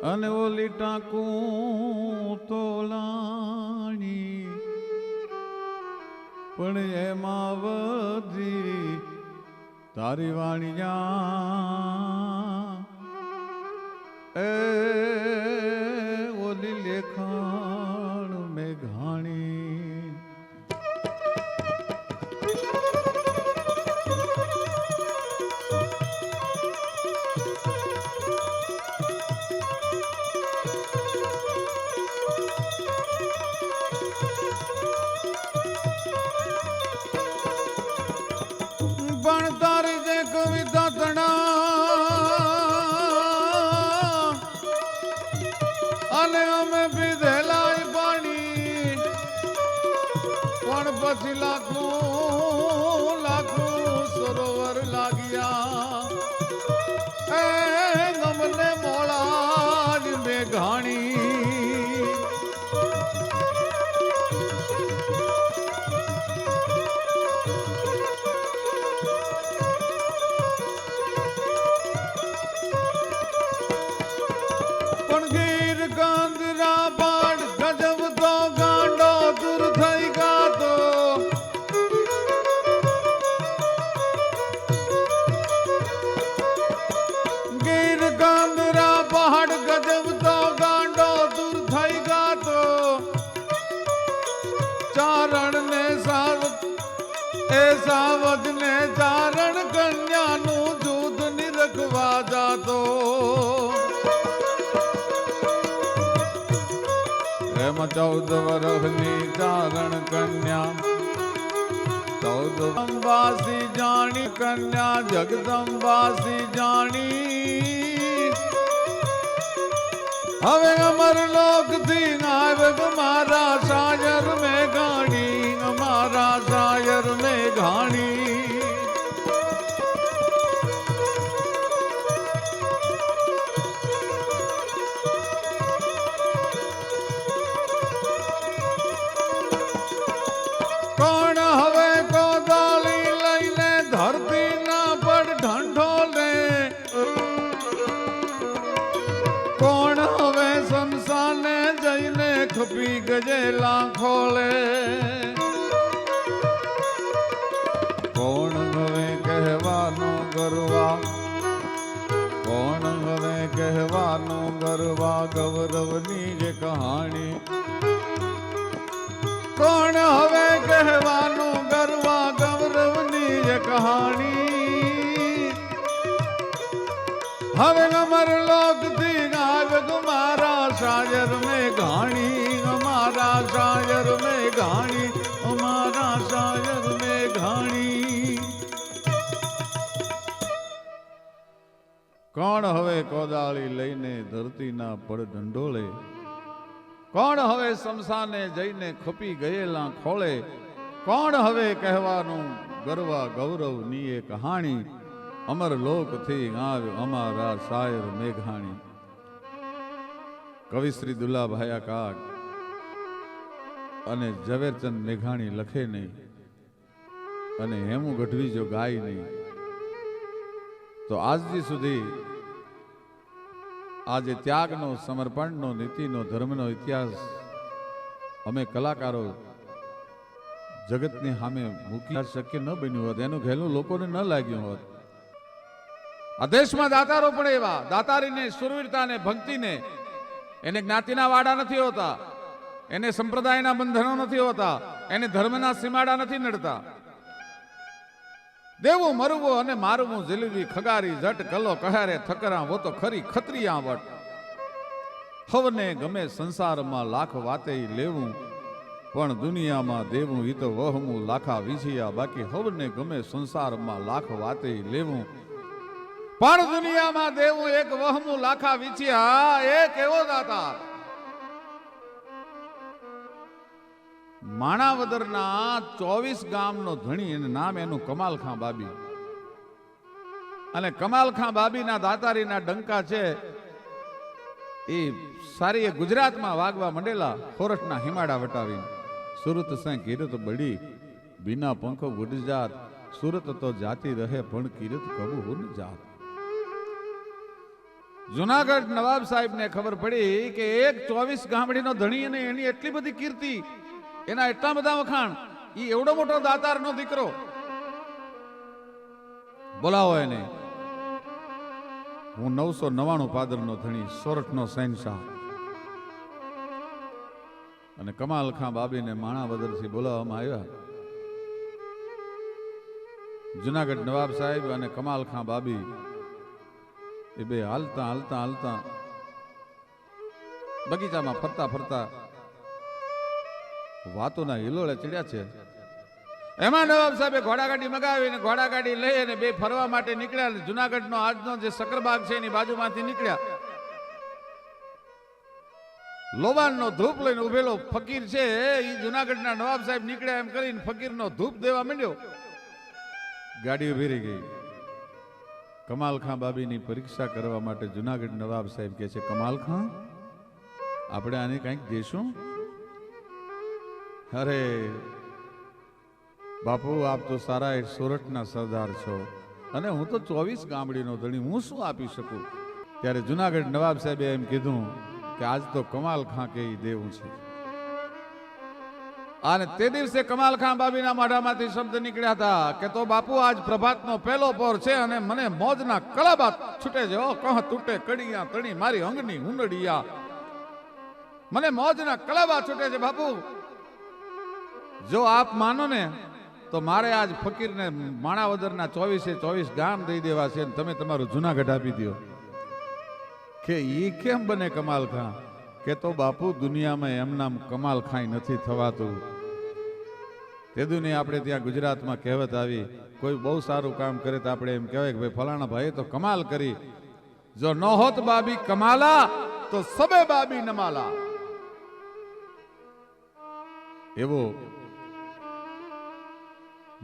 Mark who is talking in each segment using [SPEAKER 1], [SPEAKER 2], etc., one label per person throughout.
[SPEAKER 1] અને ઓલી ટાંકું તોલાણી પણ એમાં વધી તારી વાણિયા એ ઓલી લેખણ મેઘાણી પણ તારી જે કવિતા તણા અને અમે પીધેલા પાણી પણ પછી લાખું લાખું સરોવર લાગ્યા એ ગમને મોળા જ મેઘાણી સાવજ ને ચારણ કન્યાનું દૂધ નિરખવા જાતો એમ 14 વર્ષની ચારણ કન્યા 14 અંબાસી જાણી કન્યા જગદંબાસી જાણી હવે અમર લોક થી નાયક મારા શાયર મેં ગાણી અમારા શાયર મેં ઘાણી કોણ હવે કોદાળી લઈને ધરતી ના પડ ઢંઢોલે કોણ હવે શમશાને જઈને ખપી ગજેલા ખોલે કોણ હવે કહેવાનું ગરવા કોણ હવે કહેવાનું ગરવા ગૌરવની જે કહાણી કોણ હવે કહેવાનું ગરવા ગૌરવની જે કહાણી હવે અમર લોક થી ગાયક મારા શાયર મેં ઘાણી અમારા શાયર મેં ઘાણી અમારા શાયર મેં ઘાણી કોણ હવે કોદાળી લઈને ધરતીના પડ ઢંઢોળે કોણ હવે શમશાને જઈને ખપી ગયેલા ખોળે કોણ હવે કહેવાનું ગરવા ગૌરવની એ કહાણી અમર લોક થી આવ્યો અમારા શાયર મેઘાણી કવિ શ્રી દુલ્લાભાઈ કાગ અને ઝવેરચંદ મેઘાણી લખે નહીં અને હેમુ ગઢવી જો ગાય નહીં તો આજથી સુધી આજે ત્યાગનો સમર્પણનો નીતિનો ધર્મનો ઇતિહાસ અમે કલાકારો જગતની સામે મૂકી શક્ય ન બન્યું હોત એનું ઘેલું લોકોને ન લાગ્યું હોત આ દેશમાં દાતારો પણ એવા દાતારીને સુરવીરતાને ભક્તિને એને જ્ઞાતિના વાડા નથી હોતા એને સંપ્રદાયના બંધનો નથી હોતા એને ધર્મના સીમાડા નથી નડતા દેવું મરવું અને મારવું જલેબી ખગારી જટ કલો કહારે થકરા વો તો ખરી ખત્રિયા વટ હવને ગમે સંસારમાં લાખ વાતે લેવું પણ દુનિયામાં દેવું ઈ તો વહમું લાખા વિછિયા બાકી હવને ગમે સંસારમાં લાખ વાતે લેવું પણ દુનિયામાં દેવું એક વહમું લાખા વિછિયા એક એવો દાતા માણાવદરના 24 ગામનો ધણી એનું નામ એનું કમાલખાં બાબી અને કમાલખાં બાબીના દાતારીના ડંકા છે એ સારી ગુજરાતમાં વાગવા મંડેલા ખોરઠના હિમાડા વટાવી સુરત સે કિરત બડી बिना पंख उड़ जात सूरत तो जाती रहे पण किरत कब हुन जात। જુનાગઢ નવાબ સાહેબ ને ખબર પડી કે એક 24 ગામડીનો ધણી અને એની એટલી બધી કીર્તિ, એના એટલા બધા વખાણ, ઈ એવડો મોટો દાતારનો દીકરો. બોલાવો એને. હું 999 પાદરનો ધણી, સોરઠનો શહેનશાહ. અને કમાલ ખાં બાબીને માણાવદરથી બોલાવવામાં આવ્યા. જુનાગઢ નવાબ સાહેબ અને કમાલ ખાં બાબી એ બે હાલતા હાલતા હાલતા બગીચામાં ફરતા ફરતા વાતોના હિલોળે ચડ્યા છે. એમાં નવાબ સાહેબે ઘોડાગાડી મગાવીને ઘોડાગાડી લઈ અને બે ફરવા માટે નીકળ્યા. જુનાગઢનો આજનો જે સકરબાગ છે એની બાજુમાંથી નીકળ્યા. લોબાનનો ધૂપ લઈને ઉભેલો ફકીર છે એ જુનાગઢના નવાબ સાહેબ નીકળ્યા એમ કરીને ફકીરનો ધૂપ દેવા માંડ્યો. ગાડી ઉભી રહી ગઈ. કમાલ ખાં બાબીની પરીક્ષા કરવા માટે જુનાગઢ નવાબ સાહેબ કહે છે, કમાલ ખાં આપણે આને કંઈક દેશું? અરે બાપુ, આપ તો સારા સોરઠના સરદાર છો અને હું તો 24 ગામડીનો ધણી, હું શું આપી શકું? ત્યારે જુનાગઢ નવાબ સાહેબે એમ કીધું કે આજ તો કમાલ ખાં કે દેવું છે. અને તે દિવસે કમાલ ખાં બાબીના મોઢામાંથી શબ્દ નીકળ્યા હતા કે તો બાપુ આજ પ્રભાતનો પહેલો પોર છે અને મને મોજના કળાબા છૂટે છે. ઓ કહ તૂટે કડિયા તણી મારી અંગની હુંડડિયા, મને મોજના કળાબા છૂટે છે બાપુ. જો આપ માનો ને તો મારે આજ ફકીરને માણાવદરના 24 ગામ દઈ દેવા છે. તમે તમારું જુનાગઢ આપી દો. કે ઈ કેમ બને કમાલ ખાં? કે તો બાપુ દુનિયામાં એમ નામ કમાલ ખાઈ નથી થવાતું. તે દુનિયા આપણે ત્યાં ગુજરાતમાં કહેવત આવી, કોઈ બહુ સારું કામ કરે તો આપણે એમ કહેવાય કે ભાઈ ફલાણા ભાઈ તો કમાલ કરી. જો ન હોત બાબી કમાલા તો સબે બાબી નમાલા. એવો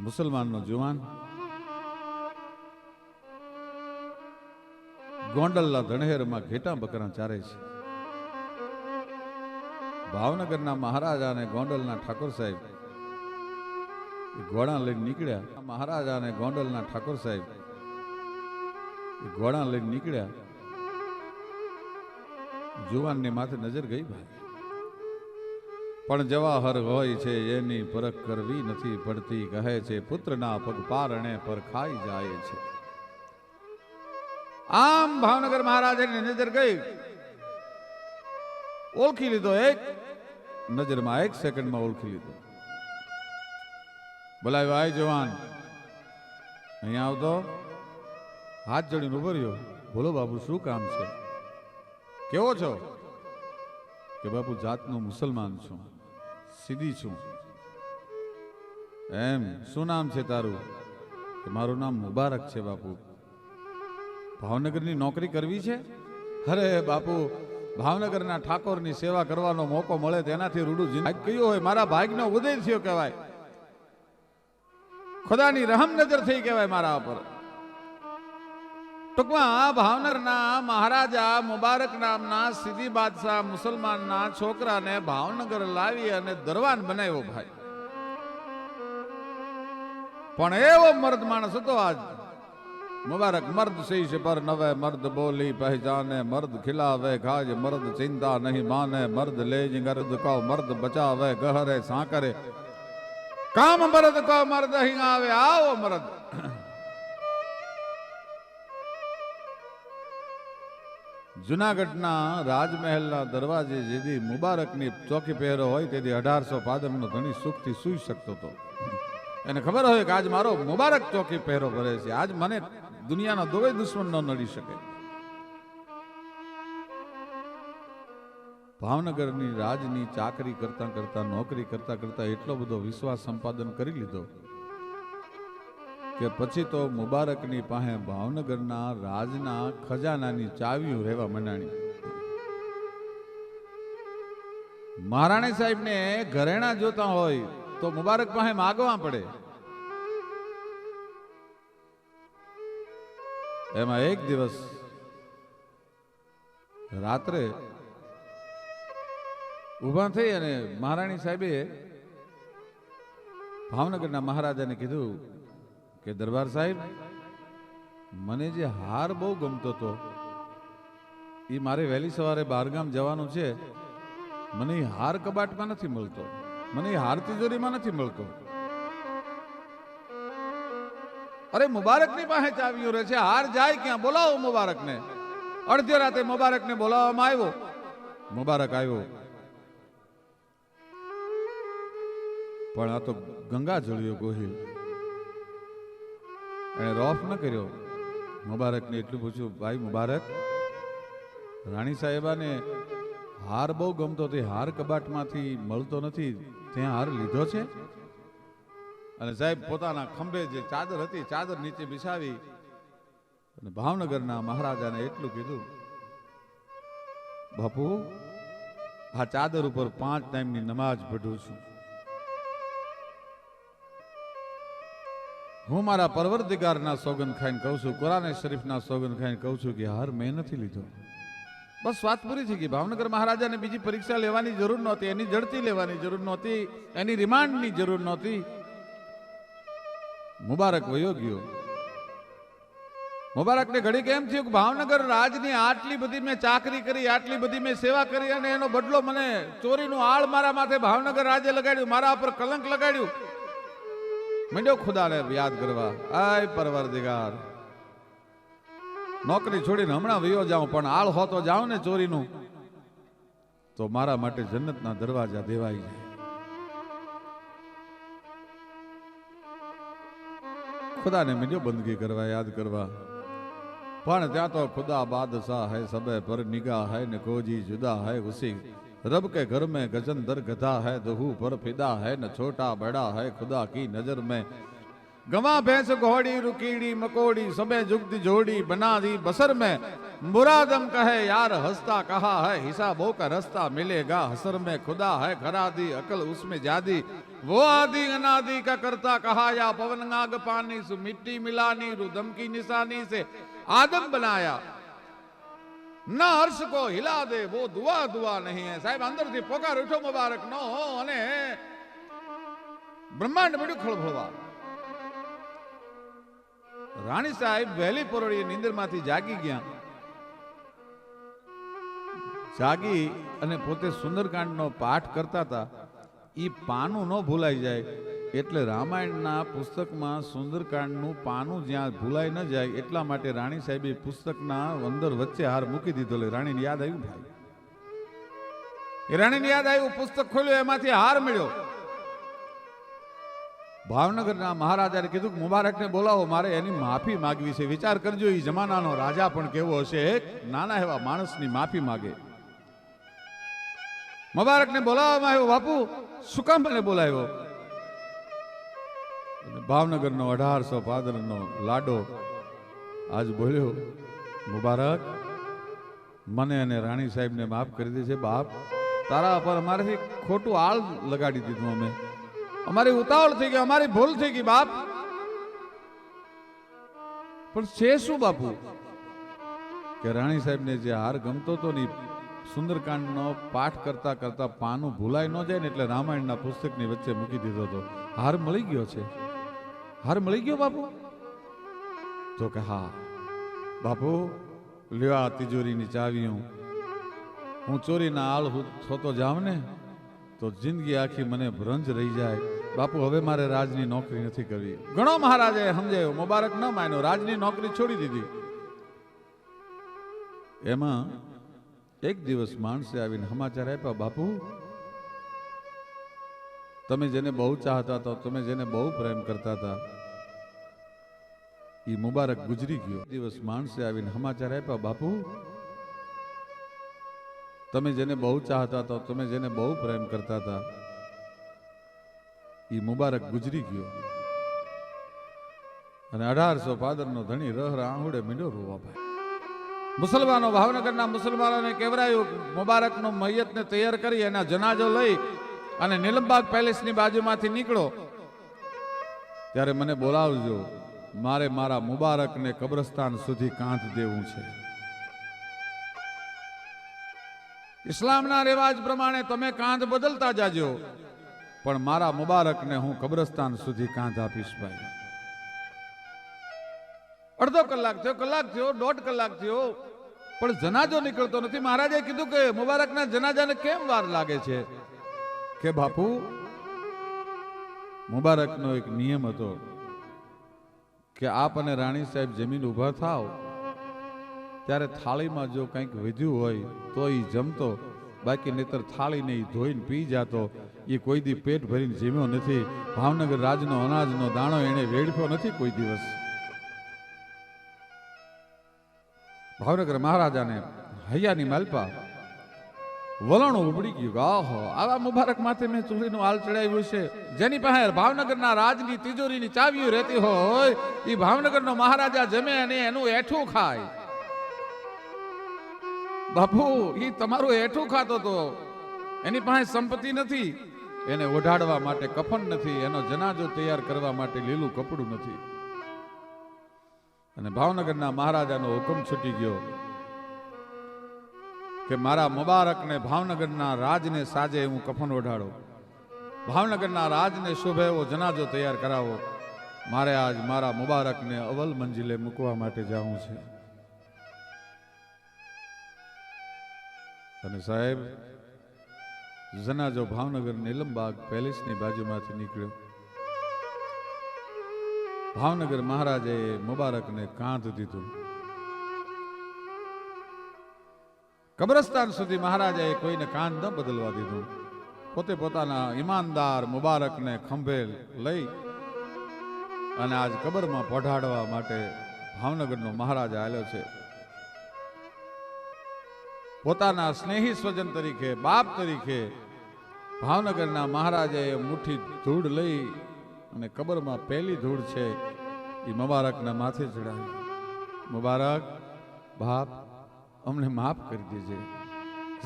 [SPEAKER 1] મુસલમાનનો જુવાન ગોંડલના ધણહેરમાં ઘેટા બકરા ચારે છે. ભાવનગરના મહારાજા અને ગોંડલના ઠાકોર સાહેબ ઘોડા લઈને નીકળ્યા. મહારાજા અને ગોંડલના ઠાકોર સાહેબ ઘોડા લઈને નીકળ્યા. જુવાનની માથે નજર ગઈ ભાઈ. પણ જવાહર હોય છે એની પરખ કરવી નથી પડતી, કહે છે પુત્રના પગ પારણે પર ખાઈ જાય છે. આમ ભાવનગર મહારાજાની નજર ગઈ, ઓળખી લીધો. એક નજરમાં 1 સેકન્ડમાં ઓળખી લીધો. બોલાવ્યો, આય જવાન અહીંયા આવતો. હાથ જોડીને ઉભો રહ્યો. બોલો બાપુ, શું કામ છે? કેવો છો? કે બાપુ જાતનો મુસલમાન છું, સીધી છું. એમ? શું નામ છે તારું? કે મારું નામ મુબારક છે બાપુ. ભાવનગરની નોકરી કરવી છે? અરે બાપુ, ભાવનગરના ઠાકોરની સેવા કરવાનો મોકો મળે તેનાથી રૂડું જીવન કયું હોય. મારા ભાગ્યનો ઉદય થયો કહેવાય, ખુદાની રહમ નજર થઈ કહેવાય મારા ઉપર. ટૂંકમાં ભાવનગરના મહારાજા મુબારક નામના સીધી બાદશાહ મુસલમાનના છોકરાને ભાવનગર લાવી અને દરવાન બનાવ્યો ભાઈ. પણ એવો મર્દ માણસ હતો આજ मुबारक. मर्द शीश पर नवे मर्द बोली पहचाने, मर्द खिलावे खाज मर्द चिंता नहीं माने, मर्द लेज गर्द को मर्द बचावे गहरे सांकरे, काम मर्द को मर्द ही आवे आओ मर्द. જુનાગઢના રાજમહેલના દરવાજે જેથી મુબારકની ચોકી પહેરો હોય તેથી 1800 પાદરનો ધણી સુખથી સૂઈ શકતો હતો. એને ખબર હોય કે આજ મારો મુબારક ચોકી પહેરો ભરે છે, આજ મને દુનિયાનો દોય દુશ્મન ન નડી શકે. ભાવનગરની રાજની ચાકરી કરતા કરતા નોકરી કરતા કરતા એટલો બધો વિશ્વાસ સંપાદન કરી લીધો કે પછી તો મુબારકની પાસે ભાવનગરના રાજના ખજાનાની ચાવીઓ રહેવા મંડાણી. મહારાણી સાહેબને ઘરેણા જોતા હોય તો મુબારક પાસે માગવા પડે. એમાં એક દિવસ રાત્રે ઉભા થઈ અને મહારાણી સાહેબે ભાવનગરના મહારાજાને કીધું કે દરબાર સાહેબ, મને જે હાર બહુ ગમતો હતો એ મારે વહેલી સવારે બહારગામ જવાનું છે, મને એ હાર કબાટમાં નથી મળતો, મને એ હાર તિજોરીમાં નથી મળતો. અરે મુબારકની પાસે ચાવીઓ રહે છે, હાર જાય ક્યાં? બોલાવો મુબારકને. અડધી રાતે મુબારકને બોલાવવામાં આવ્યો. મુબારક આવ્યો, પણ આ તો ગંગા જળિયો ગોહિલ. એને રોફ ન કર્યો. મુબારકને એટલું પૂછ્યું, ભાઈ મુબારક, રાણી સાહેબાને હાર બહુ ગમતો, તે હાર કબાટમાંથી મળતો નથી, ત્યાં હાર લીધો છે? અને સાહેબ પોતાના ખંભે જે ચાદર હતી, ચાદર નીચે બિછાવી અને ભાવનગરના મહારાજાને એટલું કીધું, બાપુ આ ચાદર ઉપર 5 ટાઈમની નમાજ પઢું છું. હું મારા પરવરદિગારના સોગંદ ખાઈને કહું છું, કુરાન શરીફના સોગંદ ખાઈને કહું છું કે હાર મેં નથી લીધો. બસ વાત પૂરી થઈ ગઈ. ભાવનગર મહારાજાને બીજી પરીક્ષા લેવાની જરૂર નહોતી, એની જડતી લેવાની જરૂર નહોતી, એની રિમાન્ડની જરૂર નહોતી. મુબારક વયો ગયો. મુબારકને ઘડીક એમ થયું કે ભાવનગર રાજની આટલી બધી મેં ચાકરી કરી, આટલી બધી મેં સેવા કરી, અને એનો બદલો મને ચોરીનું આળ મારા માથે ભાવનગર રાજે લગાડ્યું, મારા પર કલંક લગાડ્યું. મંડ્યો ખુદાને યાદ કરવા, આય પરવરદિગાર, નોકરી છોડીને હમણાં વયો જાઉં, પણ આળ હોતો જાઉં ને ચોરીનું, તો મારા માટે જન્નતના દરવાજા દેવાઈ જાય. ખુદાને મંડ્યો બંદગી કરવા, યાદ કરવા. પણ ત્યાં તો ખુદા બાદશાહ है, सबे पर निगाह है, न कोजी जुदा है उसी रब के घर में गजन दर गधा है, दहू पर फिदा है, न छोटा बड़ा है खुदा की नजर में. गवा भैंस घोड़ी रुकीड़ी मकोड़ी, सबे जुगती जोड़ी बना दी बसर में. मुरादम कहे यार हंसता कहा है, हिसाबों का रास्ता मिलेगा हसर में. खुदा है खरा दी अकल उसमें जादी, वो आदि अनादि का करता कहा या. पवन नाग पानी से मिट्टी मिलानी, रुदम की निशानी से आदम बनाया. न हर्ष को हिला दे वो दुआ दुआ नहीं है. साहेब अंदर थी पोकार उठो मुबारक नो, અને બ્રહ્માંડ મળ્યું ખળભળવા. રાણી સાહેબ વહેલી પરોળીએ નીંદરમાંથી જાગી ગયા. જાગી અને પોતે સુંદરકાંડનો પાઠ કરતા હતા. એ પાનું ન ભૂલાઈ જાય એટલે રામાયણના પુસ્તકમાં સુંદરકાંડનું પાનું જ્યાં ભૂલાઈ ન જાય એટલા માટે રાણી સાહેબે પુસ્તકના અંદર વચ્ચે હાર મૂકી દીધો. રાણીને યાદ આવ્યું, ભાઈ એ રાણીને યાદ આવ્યું, પુસ્તક ખોલ્યું, એમાંથી હાર મળ્યો. ભાવનગરના મહારાજાએ કીધું કે મુબારકને બોલાવો, મારે એની માફી માગવી છે. વિચાર કરજો, એ જમાનાનો રાજા પણ કેવો હશે, એક નાના એવા માણસની માફી માગે. મુબારકને બોલાવવામાં આવ્યો. બાપુ શું કામ મને બોલાવ્યો? ભાવનગરનો 1800 પાદરનો લાડો આજ બોલ્યો, મુબારક મને અને રાણી સાહેબને માફ કરી દે છે. બાપ તારા પર અમારેથી ખોટું આળ લગાડી દીધું, અમે અમારી ઉતાવળ થઈ ગઈ, અમારી ભૂલ થઈ ગઈ બાપ. પણ છે શું બાપુ કે રાણી સાહેબને જે હાર ગમતો હતો ને, સુંદરકાંડનો પાઠ કરતા કરતા પાનું ભૂલાઈ ન જાય ને એટલે રામાયણના પુસ્તકની વચ્ચે મૂકી દીધો હતો. હાર મળી ગયો છે, હાર મળી ગયો બાપુ? તો કે હા બાપુ, લ્યો આ તિજોરીની ચાવીઓ. હું ચોરીના આળ થતો જાઉં ને તો જિંદગી આખી મને ભ્રંજ રહી જાય. બાપુ હવે મારે રાજની નોકરી નથી કરવી. ઘણો મહારાજાએ સમજાયો, મુબારક ન માન્યો, રાજની નોકરી છોડી દીધી. એમાં એક દિવસ માણસે આવીને સમાચાર આપ્યા, બાપુ તમે જેને બહુ ચાહતા હતા, તમે જેને બહુ પ્રેમ કરતા હતા, એ મુબારક ગુજરી ગયો. દિવસ માણસે આવીને સમાચાર આપ્યા, બાપુ તમે જેને બહુ ચાહતા હતા, તમે જેને બહુ પ્રેમ કરતા હતા, એ મુબારક ગુજરી ગયો. અને 1800 પાદરનો ધણી રહ આહુડે મીંડો રોવા. ભાઈ મુસલમાનો, ભાવનગરના મુસલમાનોને કેવરાયું, મુબારકનો મૈયતને તૈયાર કરી એના જનાજો લઈ અને નીલમબાગ પેલેસની બાજુમાંથી નીકળો. ત્યારે મને બોલાવજો, મારે મારા મુબારકને કબ્રસ્તાન સુધી કાંધ દેવું છે. ઇસ્લામના રિવાજ પ્રમાણે તમે કાંધ બદલતા જાજો, પણ મારા મુબારકને હું કબ્રસ્તાન સુધી કાંધ આપીશ. ભાઈ અડધો કલાક થયો, કલાક થયો, 1.5 કલાક થયો, પણ જનાજો નીકળતો નથી. મહારાજે કીધું કે મુબારકના જનાજાને કેમ વાર લાગે છે? કે બાપુ, મુબારકનો એક નિયમ હતો કે આપ અને રાણી સાહેબ જમીન ઊભા થાવ ત્યારે થાળીમાં જો કંઈક વધ્યું હોય તો એ જમતો, બાકી નહીતર થાળીને ઈ ધોઈને પી જાતો. એ કોઈ દી પેટ ભરીને જીમ્યો નથી. ભાવનગર રાજનો અનાજનો દાણો એને વેડફ્યો નથી કોઈ દિવસ. ભાવનગર મહારાજાને હૈયાની માલપા વલણ ઉપડી ગયું. આહો, આવા મુબારક માથે મેં ચૂડીનું હાલ ચડાવ્યું છે. જેની પાસે ભાવનગરના રાજની તિજોરીની ચાવીઓ રહેતી હોય એ ભાવનગરનો મહારાજા જમે અને એનું એઠું ખાય. બાપુ, એ તમારું એઠું ખાતો તો એની પાસે સંપત્તિ નથી, એને ઓઢાડવા માટે કફન નથી, એનો જનાજો તૈયાર કરવા માટે લીલું કપડું નથી. અને ભાવનગરના મહારાજાનો હુકમ છૂટી ગયો કે મારા મુબારકને ભાવનગરના રાજને સાજે હું કફન ઓઢાડો, ભાવનગરના રાજને શોભે એવો જનાજો તૈયાર કરાવો. મારે આજ મારા મુબારકને અવલ મંજિલે મૂકવા માટે જવું છે. અને સાહેબ, જનાજો ભાવનગર નીલમબાગ પેલેસની બાજુમાંથી નીકળ્યો. ભાવનગર મહારાજે મુબારકને કાંધ દીધું. કબ્રસ્તાન સુધી મહારાજાએ કોઈને કાંધ ન બદલવા દીધું. પોતે પોતાના ઈમાનદાર મુબારકને ખંભે લઈ અને આજ કબરમાં પઢાડવા માટે ભાવનગરનો મહારાજા આવ્યો છે. પોતાના સ્નેહી સ્વજન તરીકે, બાપ તરીકે ભાવનગરના મહારાજાએ મુઠ્ઠી ધૂળ લઈ અને કબરમાં પહેલી ધૂળ છે એ મુબારકના માથે ચડાવી. મુબારક બાપ, અમને માફ કરી દેજે.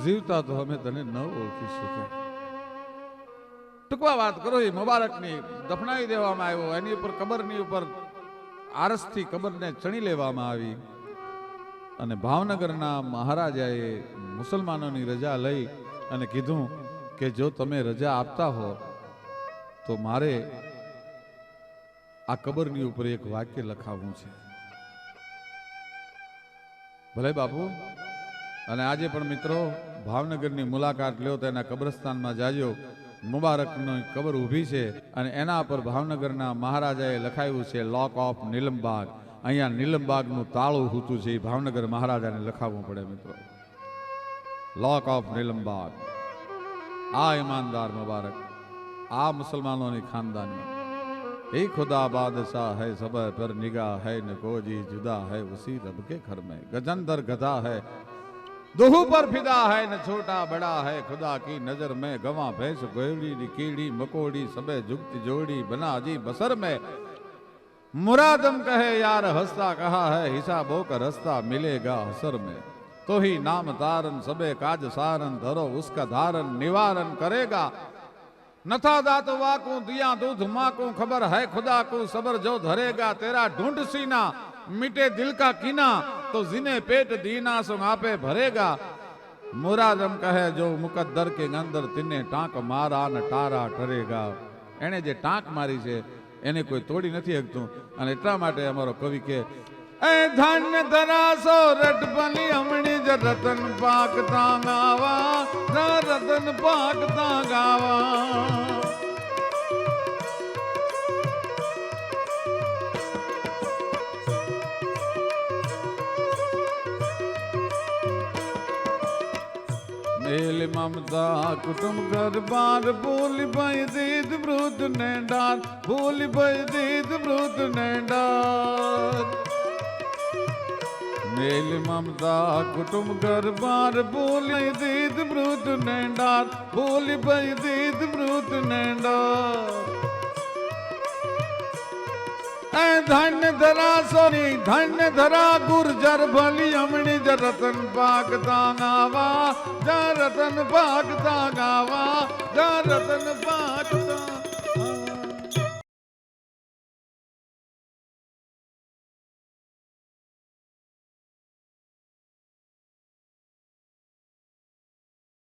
[SPEAKER 1] જીવતા તો અમે તને ન ઓળખી શક્યા. ટૂંકમાં વાત કરો, એ મુબારકની દફનાવી દેવામાં આવ્યો. એની ઉપર કબરની ઉપર આરસથી કબરને ચણી લેવામાં આવી. અને ભાવનગરના મહારાજાએ મુસલમાનોની રજા લઈ અને કીધું કે જો તમે રજા આપતા હો તો મારે આ કબરની ઉપર એક વાક્ય લખાવવું છે. ભલે બાપુ. અને આજે પણ મિત્રો ભાવનગરની મુલાકાત લ્યો તો એના કબ્રસ્તાનમાં જાજો. મુબારકની કબર ઊભી છે અને એના પર ભાવનગરના મહારાજાએ લખાવ્યું છે લોક ઓફ નીલમબાગ. અહીંયા નીલમબાગનું તાળું હૂતું છે, એ ભાવનગર મહારાજાને લખાવવું પડે મિત્રો. લોક ઓફ નીલમબાગ. આ ઈમાનદાર મુબારક, આ મુસલમાનોની ખાનદાની. એ ખુદા બાદશાહ है सब पर निगाह है न कोई जुदा है उसी रब के घर में गजंदर गधा है दोहू पर फिदा है न छोटा बड़ा है खुदा की नजर में गवा भैंस गोयड़ी कीड़ी मकोड़ी सबे जुगती जोड़ी बना जी बसर में मुरादम कहे यार हंसता कहा है हिसाब होकर हंसता मिलेगा हसर में तो ही नाम तारन सबे काज सारन धरो उसका धारन निवारण करेगा नथा दात वाकू दिया दूध माकू खबर है खुदा को सबर जो धरेगा तेरा ढूंढ सीना मिटे दिल का कीना तो जिने पेट दीना सुन आपे भरेगा मुरादम कहे जो मुकद्दर के अंदर तिने टांक मारा न टारा टरेगा एने जे टांक मारी छे એને કોઈ તોડી નથી શકતું અને એટલા માટે અમારો કવિ કે એ ધન્ય ધરાસો રટપલી હમણી જ રતન પાકતા ગાવા રતન પાકતા ગાવા मेल ममता कुटुंब घर बार भूल भाई दीद ब्रूद ने डार भूल भाई दीद ब्रूद ने डार मेल ममता कुटुंब घर बार भूल दीद ब्रूद ने डार भूल भाई दीद ब्रूद ने डार धन्य धरा सोनी धन्य धरा गुर्जर भली हमणी ज रतन पाकता गावा ज रतन पाकता गावा ज रतन पाकता